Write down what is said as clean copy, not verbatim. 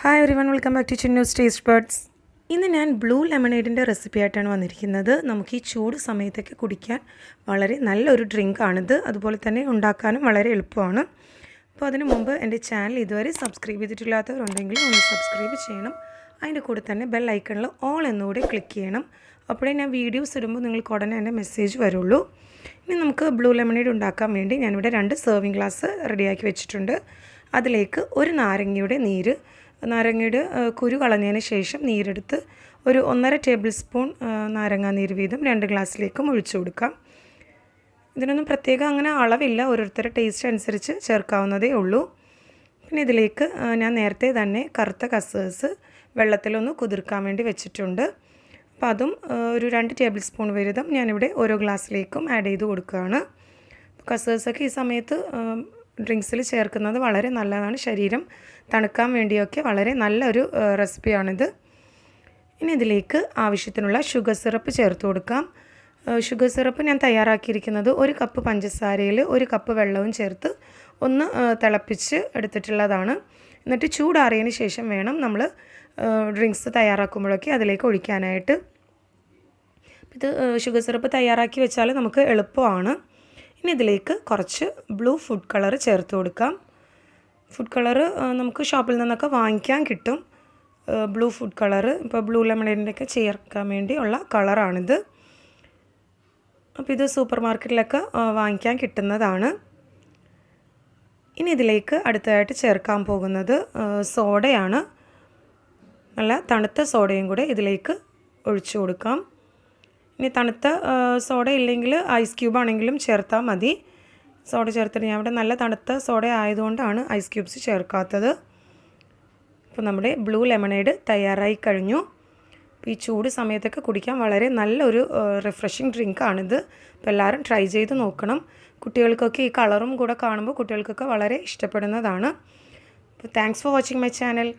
Hi everyone, welcome back to Chinnus Taste Buds. ഇന്ന് ഞാൻ blue ലെമണേഡിൻ്റെ recipe ആയിട്ടാണ് വന്നിരിക്കുന്നത്. നമുക്ക് ഈ ചൂട് സമയത്തൊക്കെ കുടിക്കാൻ വളരെ നല്ലൊരു ഡ്രിങ്കാണിത്. അതുപോലെ തന്നെ ഉണ്ടാക്കാനും വളരെ എളുപ്പമാണ്. അപ്പോൾ അതിനു മുമ്പ് എൻ്റെ ചാനൽ ഇതുവരെ സബ്സ്ക്രൈബ് ചെയ്തിട്ടില്ലാത്തവരുണ്ടെങ്കിൽ ഒന്ന് സബ്സ്ക്രൈബ് ചെയ്യണം. അതിൻ്റെ കൂടെ തന്നെ ബെൽ ഐക്കണിൽ ഓൾ എന്നുകൂടെ ക്ലിക്ക് ചെയ്യണം. അപ്പോഴേ ഞാൻ വീഡിയോസ് ഇടുമ്പോൾ നിങ്ങൾക്ക് ഉടനെ എൻ്റെ മെസ്സേജ് വരുള്ളൂ. ഇനി നമുക്ക് ബ്ലൂ ലെമണേഡ് ഉണ്ടാക്കാൻ വേണ്ടി ഞാനിവിടെ 2 സെർവിങ് ഗ്ലാസ് റെഡിയാക്കി വെച്ചിട്ടുണ്ട്. അതിലേക്ക് ഒരു നാരങ്ങയുടെ കുരു കളഞ്ഞതിന് ശേഷം നീരെടുത്ത് ഒരു 1.5 ടേബിൾ സ്പൂൺ നാരങ്ങാ നീര് വീതം 2 ഗ്ലാസ്സിലേക്കും ഒഴിച്ചു കൊടുക്കാം. ഇതിനൊന്നും പ്രത്യേകം അങ്ങനെ അളവില്ല, ഓരോരുത്തരുടെ ടേസ്റ്റ് അനുസരിച്ച് ചേർക്കാവുന്നതേ ഉള്ളൂ. പിന്നെ ഇതിലേക്ക് ഞാൻ നേരത്തെ തന്നെ കറുത്ത കസേഴ്സ് വെള്ളത്തിലൊന്ന് കുതിർക്കാൻ വേണ്ടി വെച്ചിട്ടുണ്ട്. അപ്പോൾ അതും ഒരു 2 ടേബിൾ സ്പൂൺ വീതം ഞാനിവിടെ ഓരോ ഗ്ലാസ്സിലേക്കും ആഡ് ചെയ്ത് കൊടുക്കുകയാണ്. കസേഴ്സൊക്കെ ഈ സമയത്ത് ഡ്രിങ്ക്സിൽ ചേർക്കുന്നത് വളരെ നല്ലതാണ്. ശരീരം തണുക്കാൻ വേണ്ടിയൊക്കെ വളരെ നല്ലൊരു റെസിപ്പിയാണിത്. ഇനി ഇതിലേക്ക് ആവശ്യത്തിനുള്ള ഷുഗർ സിറപ്പ് ചേർത്ത് കൊടുക്കാം. ഷുഗർ സിറപ്പ് ഞാൻ തയ്യാറാക്കിയിരിക്കുന്നത് 1 കപ്പ് പഞ്ചസാരയിൽ 1 കപ്പ് വെള്ളവും ചേർത്ത് ഒന്ന് തിളപ്പിച്ച് എടുത്തിട്ടുള്ളതാണ്. എന്നിട്ട് ചൂടാറിയതിന് ശേഷം വേണം നമ്മൾ ഡ്രിങ്ക്സ് തയ്യാറാക്കുമ്പോഴൊക്കെ അതിലേക്ക് ഒഴിക്കാനായിട്ട്. ഇത് ഷുഗർ സിറപ്പ് തയ്യാറാക്കി വെച്ചാൽ നമുക്ക് എളുപ്പമാണ്. ഇനി ഇതിലേക്ക് കുറച്ച് ബ്ലൂ ഫുഡ് കളർ ചേർത്ത് കൊടുക്കാം. ഫുഡ് കളർ നമുക്ക് ഷോപ്പിൽ നിന്നൊക്കെ വാങ്ങിക്കാൻ കിട്ടും. ബ്ലൂ ഫുഡ് കളർ ഇപ്പോൾ ബ്ലൂ ലെമണേഡിൻ്റെയൊക്കെ ചേർക്കാൻ വേണ്ടിയുള്ള കളറാണിത്. അപ്പോൾ ഇത് സൂപ്പർ മാർക്കറ്റിലൊക്കെ വാങ്ങിക്കാൻ കിട്ടുന്നതാണ്. ഇനി ഇതിലേക്ക് അടുത്തതായിട്ട് ചേർക്കാൻ പോകുന്നത് സോഡയാണ്. നല്ല തണുത്ത സോഡയും കൂടെ ഇതിലേക്ക് ഒഴിച്ചു കൊടുക്കാം. ഇനി തണുത്ത സോഡ ഇല്ലെങ്കിൽ ഐസ് ക്യൂബ് ആണെങ്കിലും ചേർത്താൽ മതി. സോഡ ചേർത്തിട്ട് ഞാൻ ഇവിടെ നല്ല തണുത്ത സോഡ ആയതുകൊണ്ടാണ് ഐസ് ക്യൂബ്സ് ചേർക്കാത്തത്. അപ്പോൾ നമ്മുടെ ബ്ലൂ ലെമണേഡ് തയ്യാറായി കഴിഞ്ഞു. അപ്പോൾ ഈ ചൂട് സമയത്തൊക്കെ കുടിക്കാൻ വളരെ നല്ലൊരു റിഫ്രഷിങ് ഡ്രിങ്കാണിത്. അപ്പോൾ എല്ലാവരും ട്രൈ ചെയ്ത് നോക്കണം. കുട്ടികൾക്കൊക്കെ ഈ കളറും കൂടെ കാണുമ്പോൾ കുട്ടികൾക്കൊക്കെ വളരെ ഇഷ്ടപ്പെടുന്നതാണ്. അപ്പോൾ thanks for watching my channel.